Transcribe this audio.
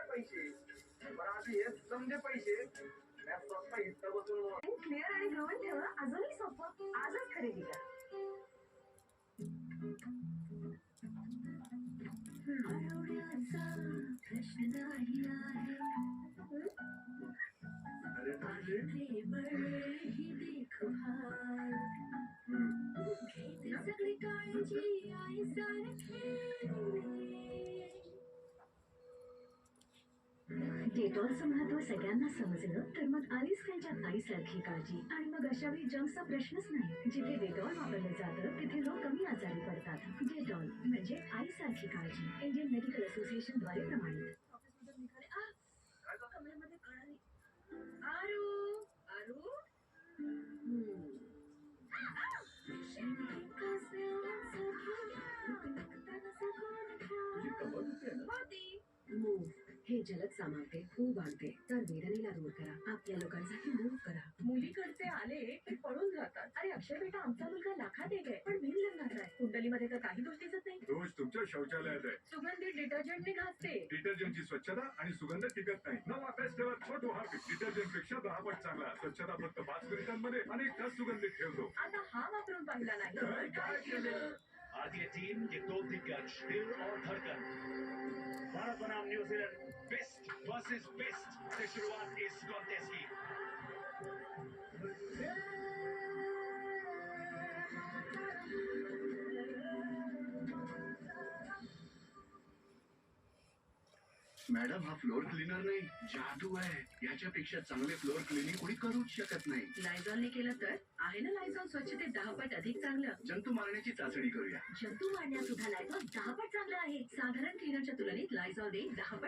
पैसे पैसे पण आधी हे समजे पैसे स्वतः हिस्सा बसून क्लिअर आणि ग्रोवन ठेवा अजूनही सोपं आजच खरेदी करा. डेटॉलचं महत्व सगळ्यांना समजलं तर मग आलीच त्यांच्या आईसारखी काळजी. आणि मग अशा वेळी जंकचा प्रश्नच नाही. जिथे डेटॉल वापरलं जातं तिथे लोक कमी आजारी पडतात. डेटॉल म्हणजे आईसारखी काळजी. इंडियन मेडिकल असोसिएशन द्वारे प्रमाणित. कमरेमध्ये कळाली. आरू आरू मूव हे जलद सामावते, खूप वाढते, तर वेदनेला दूर करा. आपल्या लोकांसाठी मूव करा. मुलीकडचे आले की पळून जातात. अरे अक्षय बेटा आमचा मुलगा लाखात एक आहे पण बिन लग्नाचा आहे. कुंडलीमध्ये तर काही गोष्टी दिसत नाही. दोष तुमच्या शौचालयात आहे. सुगंधित डिटर्जंटने घासते. डिटर्जंटची स्वच्छता आणि सुगंध टिकत नाही. नवा फेस्टिवल छोटू हार्पिक डिटर्जंट पेक्षा 10 पट चांगला. स्वच्छता फक्त 5 मिनिटांमध्ये आणि तास सुगंधित ठेवतो. आता हा वापरून पाहिला नाही. काय केलं? भारतीय टीम के दो दिग्गज दिल और धड़कन भारत बनाम न्यूजीलैंड बेस्ट वर्सेस बेस्ट से शुरुआत इस कॉन्टेस्ट की. मॅडम हा फ्लोअर क्लीनर नाही जादू आहे. याच्यापेक्षा चांगले फ्लोअर क्लिनिंग कोणी करूच शकत नाही. लायझॉलने केलं तर आहे ना लायझॉल स्वच्छतेत 10 पट अधिक चांगलं. जंतू मारण्याची चाचणी करूया. जंतू मारण्यात सुद्धा लायझॉल 10 पट चांगलं आहे. साधारण क्लीनरच्या तुलनेत लायझॉल 10 पट